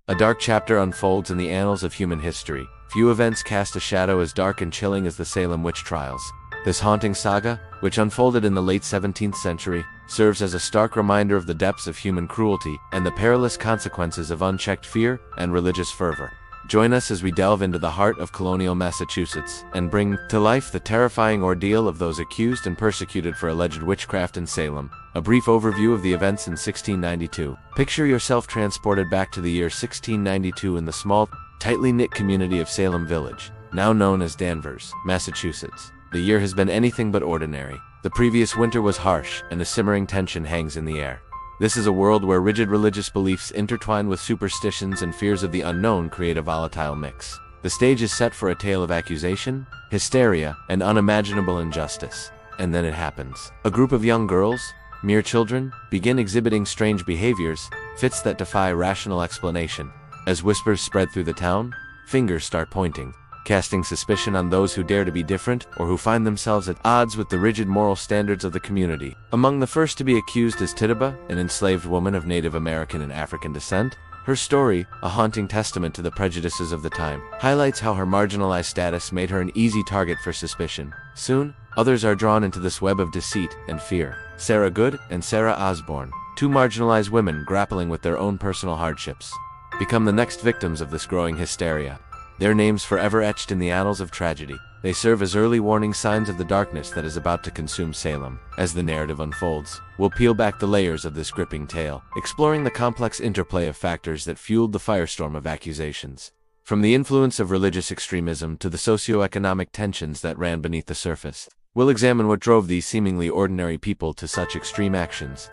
A dark chapter unfolds in the annals of human history. Few events cast a shadow as dark and chilling as the Salem Witch Trials. This haunting saga, which unfolded in the late 17th century, serves as a stark reminder of the depths of human cruelty and the perilous consequences of unchecked fear and religious fervor. Join us as we delve into the heart of colonial Massachusetts and bring to life the terrifying ordeal of those accused and persecuted for alleged witchcraft in Salem. A brief overview of the events in 1692. Picture yourself transported back to the year 1692 in the small, tightly knit community of Salem Village, now known as Danvers, Massachusetts. The year has been anything but ordinary. The previous winter was harsh, and a simmering tension hangs in the air. This is a world where rigid religious beliefs intertwined with superstitions and fears of the unknown create a volatile mix. The stage is set for a tale of accusation, hysteria, and unimaginable injustice. And then it happens. A group of young girls, mere children, begin exhibiting strange behaviors, fits that defy rational explanation. As whispers spread through the town, fingers start pointing, casting suspicion on those who dare to be different or who find themselves at odds with the rigid moral standards of the community. Among the first to be accused is Tituba, an enslaved woman of Native American and African descent. Her story, a haunting testament to the prejudices of the time, highlights how her marginalized status made her an easy target for suspicion. Soon, others are drawn into this web of deceit and fear. Sarah Good and Sarah Osborne, two marginalized women grappling with their own personal hardships, become the next victims of this growing hysteria. Their names forever etched in the annals of tragedy. They serve as early warning signs of the darkness that is about to consume Salem. As the narrative unfolds, we'll peel back the layers of this gripping tale, exploring the complex interplay of factors that fueled the firestorm of accusations. From the influence of religious extremism to the socio-economic tensions that ran beneath the surface, we'll examine what drove these seemingly ordinary people to such extreme actions.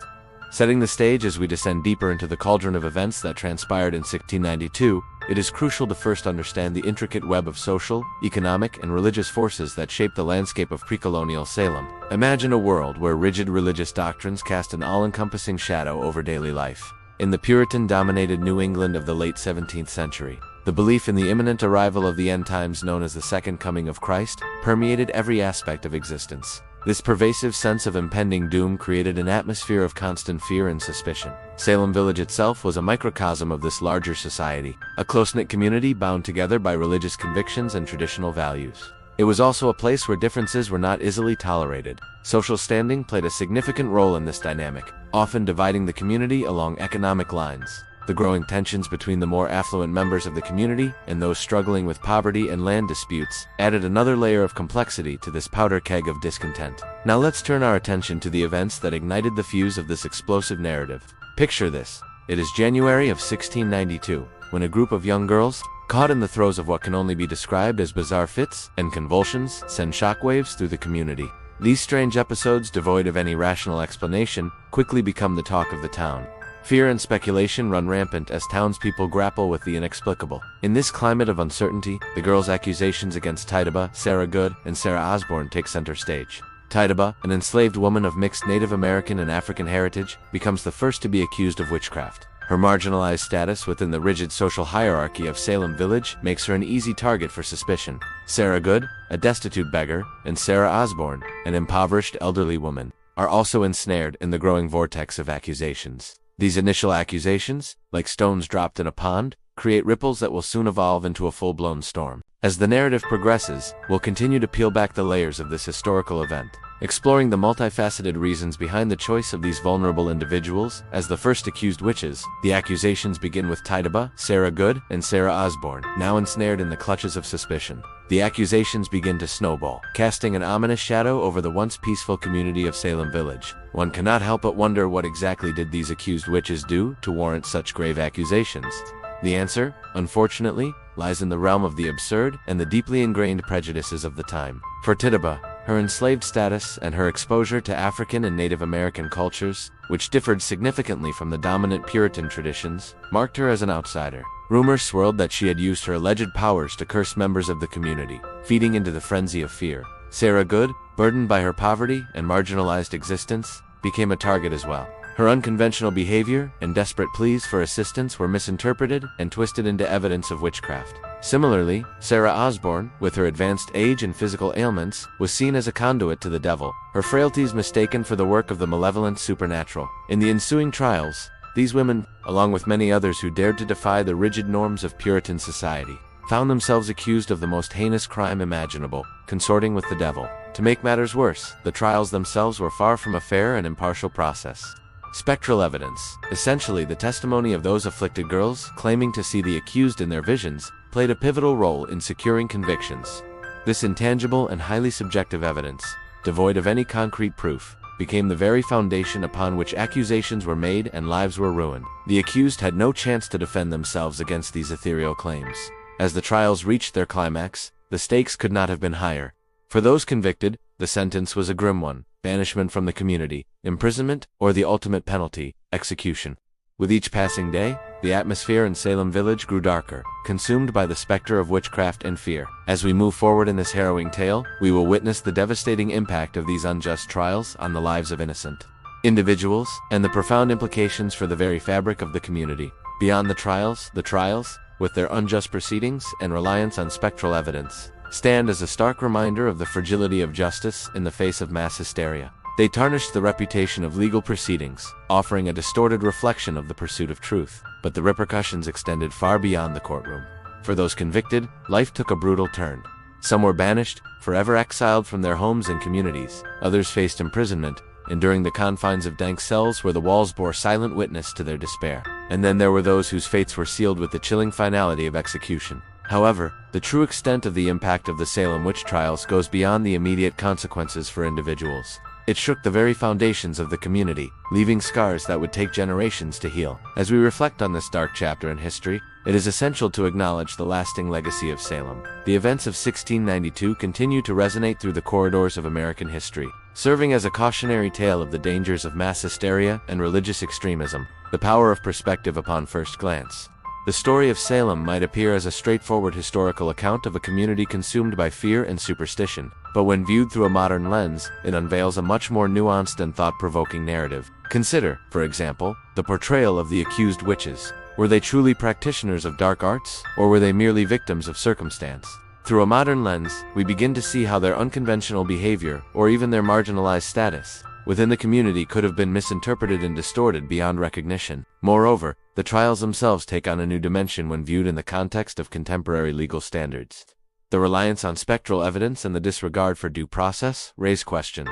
Setting the stage as we descend deeper into the cauldron of events that transpired in 1692, it is crucial to first understand the intricate web of social, economic, and religious forces that shaped the landscape of pre-colonial Salem. Imagine a world where rigid religious doctrines cast an all-encompassing shadow over daily life. In the Puritan-dominated New England of the late 17th century, the belief in the imminent arrival of the end times known as the Second Coming of Christ permeated every aspect of existence. This pervasive sense of impending doom created an atmosphere of constant fear and suspicion. Salem Village itself was a microcosm of this larger society, a close-knit community bound together by religious convictions and traditional values. It was also a place where differences were not easily tolerated. Social standing played a significant role in this dynamic, often dividing the community along economic lines. The growing tensions between the more affluent members of the community and those struggling with poverty and land disputes added another layer of complexity to this powder keg of discontent. Now let's turn our attention to the events that ignited the fuse of this explosive narrative. Picture this. It is January of 1692, when a group of young girls, caught in the throes of what can only be described as bizarre fits and convulsions, send shockwaves through the community. These strange episodes, devoid of any rational explanation, quickly become the talk of the town. Fear and speculation run rampant as townspeople grapple with the inexplicable. In this climate of uncertainty, the girls' accusations against Tituba, Sarah Good, and Sarah Osborne take center stage. Tituba, an enslaved woman of mixed Native American and African heritage, becomes the first to be accused of witchcraft. Her marginalized status within the rigid social hierarchy of Salem Village makes her an easy target for suspicion. Sarah Good, a destitute beggar, and Sarah Osborne, an impoverished elderly woman, are also ensnared in the growing vortex of accusations. These initial accusations, like stones dropped in a pond, create ripples that will soon evolve into a full-blown storm. As the narrative progresses, we'll continue to peel back the layers of this historical event, exploring the multifaceted reasons behind the choice of these vulnerable individuals. As the first accused witches, the accusations begin with Tituba, Sarah Good, and Sarah Osborne, now ensnared in the clutches of suspicion. The accusations begin to snowball, casting an ominous shadow over the once peaceful community of Salem Village. One cannot help but wonder, what exactly did these accused witches do to warrant such grave accusations? The answer, unfortunately, lies in the realm of the absurd and the deeply ingrained prejudices of the time. For Tituba, her enslaved status and her exposure to African and Native American cultures, which differed significantly from the dominant Puritan traditions, marked her as an outsider. Rumors swirled that she had used her alleged powers to curse members of the community, feeding into the frenzy of fear. Sarah Good, burdened by her poverty and marginalized existence, became a target as well. Her unconventional behavior and desperate pleas for assistance were misinterpreted and twisted into evidence of witchcraft. Similarly, Sarah Osborne, with her advanced age and physical ailments, was seen as a conduit to the devil, her frailties mistaken for the work of the malevolent supernatural. In the ensuing trials, These women, along with many others who dared to defy the rigid norms of Puritan society, found themselves accused of the most heinous crime imaginable, consorting with the devil. To make matters worse, the trials themselves were far from a fair and impartial process. Spectral evidence, essentially the testimony of those afflicted girls claiming to see the accused in their visions, played a pivotal role in securing convictions. This intangible and highly subjective evidence, devoid of any concrete proof, became the very foundation upon which accusations were made and lives were ruined. The accused had no chance to defend themselves against these ethereal claims. As the trials reached their climax, the stakes could not have been higher. For those convicted, the sentence was a grim one: banishment from the community, imprisonment, or the ultimate penalty, execution. With each passing day, the atmosphere in Salem village grew darker, consumed by the specter of witchcraft and fear. As we move forward in this harrowing tale, we will witness the devastating impact of these unjust trials on the lives of innocent individuals, and the profound implications for the very fabric of the community. Beyond the trials, with their unjust proceedings and reliance on spectral evidence, stand as a stark reminder of the fragility of justice in the face of mass hysteria. They tarnished the reputation of legal proceedings, offering a distorted reflection of the pursuit of truth, but the repercussions extended far beyond the courtroom. For those convicted, life took a brutal turn. Some were banished, forever exiled from their homes and communities. Others faced imprisonment, enduring the confines of dank cells where the walls bore silent witness to their despair. And then there were those whose fates were sealed with the chilling finality of execution. However, the true extent of the impact of the Salem witch trials goes beyond the immediate consequences for individuals. It shook the very foundations of the community, leaving scars that would take generations to heal. As we reflect on this dark chapter in history, it is essential to acknowledge the lasting legacy of Salem. The events of 1692 continue to resonate through the corridors of American history, serving as a cautionary tale of the dangers of mass hysteria and religious extremism. The power of perspective upon first glance. The story of Salem might appear as a straightforward historical account of a community consumed by fear and superstition, but when viewed through a modern lens, it unveils a much more nuanced and thought-provoking narrative. Consider, for example, the portrayal of the accused witches. Were they truly practitioners of dark arts, or were they merely victims of circumstance? Through a modern lens, we begin to see how their unconventional behavior, or even their marginalized status within the community, could have been misinterpreted and distorted beyond recognition. Moreover, the trials themselves take on a new dimension when viewed in the context of contemporary legal standards. The reliance on spectral evidence and the disregard for due process raise questions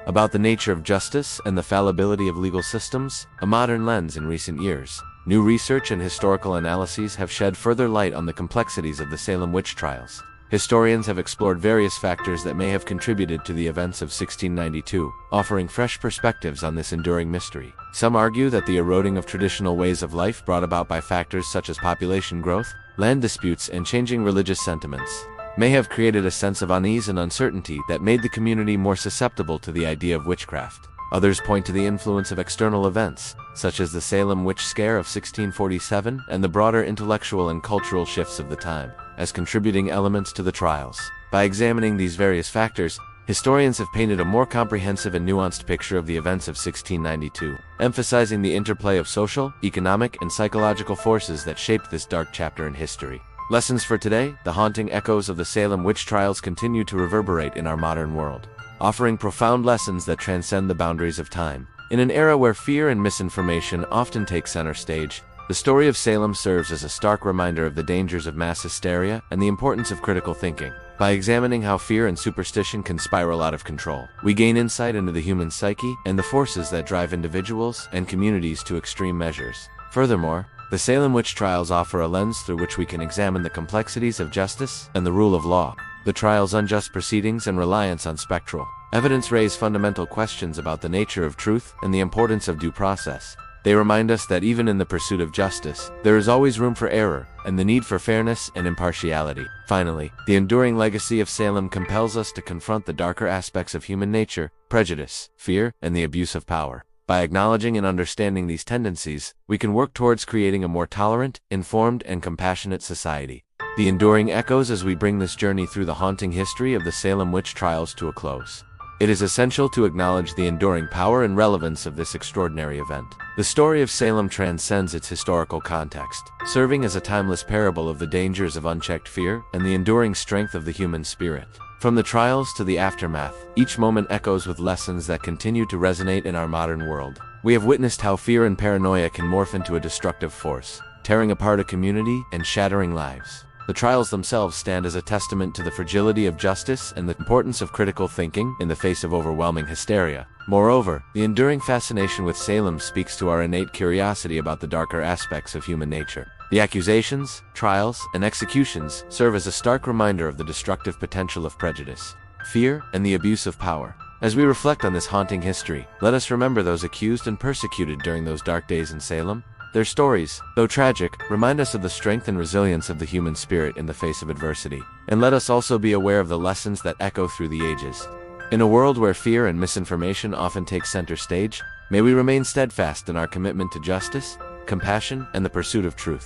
about the nature of justice and the fallibility of legal systems. A modern lens in recent years. New research and historical analyses have shed further light on the complexities of the Salem witch trials. Historians have explored various factors that may have contributed to the events of 1692, offering fresh perspectives on this enduring mystery. Some argue that the eroding of traditional ways of life brought about by factors such as population growth, land disputes, and changing religious sentiments may have created a sense of unease and uncertainty that made the community more susceptible to the idea of witchcraft. Others point to the influence of external events, such as the Salem witch scare of 1647 and the broader intellectual and cultural shifts of the time, as contributing elements to the trials. By examining these various factors, historians have painted a more comprehensive and nuanced picture of the events of 1692, emphasizing the interplay of social, economic, and psychological forces that shaped this dark chapter in history. Lessons for today: the haunting echoes of the Salem witch trials continue to reverberate in our modern world, offering profound lessons that transcend the boundaries of time. In an era where fear and misinformation often take center stage, the story of Salem serves as a stark reminder of the dangers of mass hysteria and the importance of critical thinking. By examining how fear and superstition can spiral out of control, we gain insight into the human psyche and the forces that drive individuals and communities to extreme measures. Furthermore, the Salem witch trials offer a lens through which we can examine the complexities of justice and the rule of law. The trial's unjust proceedings and reliance on spectral evidence raise fundamental questions about the nature of truth and the importance of due process. They remind us that even in the pursuit of justice, there is always room for error and the need for fairness and impartiality. Finally, the enduring legacy of Salem compels us to confront the darker aspects of human nature: prejudice, fear, and the abuse of power. By acknowledging and understanding these tendencies, we can work towards creating a more tolerant, informed, and compassionate society. The enduring echoes as we bring this journey through the haunting history of the Salem witch trials to a close. It is essential to acknowledge the enduring power and relevance of this extraordinary event. The story of Salem transcends its historical context, serving as a timeless parable of the dangers of unchecked fear and the enduring strength of the human spirit. From the trials to the aftermath, each moment echoes with lessons that continue to resonate in our modern world. We have witnessed how fear and paranoia can morph into a destructive force, tearing apart a community and shattering lives. The trials themselves stand as a testament to the fragility of justice and the importance of critical thinking in the face of overwhelming hysteria. Moreover, the enduring fascination with Salem speaks to our innate curiosity about the darker aspects of human nature. The accusations, trials, and executions serve as a stark reminder of the destructive potential of prejudice, fear, and the abuse of power. As we reflect on this haunting history, let us remember those accused and persecuted during those dark days in Salem. Their stories, though tragic, remind us of the strength and resilience of the human spirit in the face of adversity. And let us also be aware of the lessons that echo through the ages. In a world where fear and misinformation often take center stage, may we remain steadfast in our commitment to justice, compassion, and the pursuit of truth.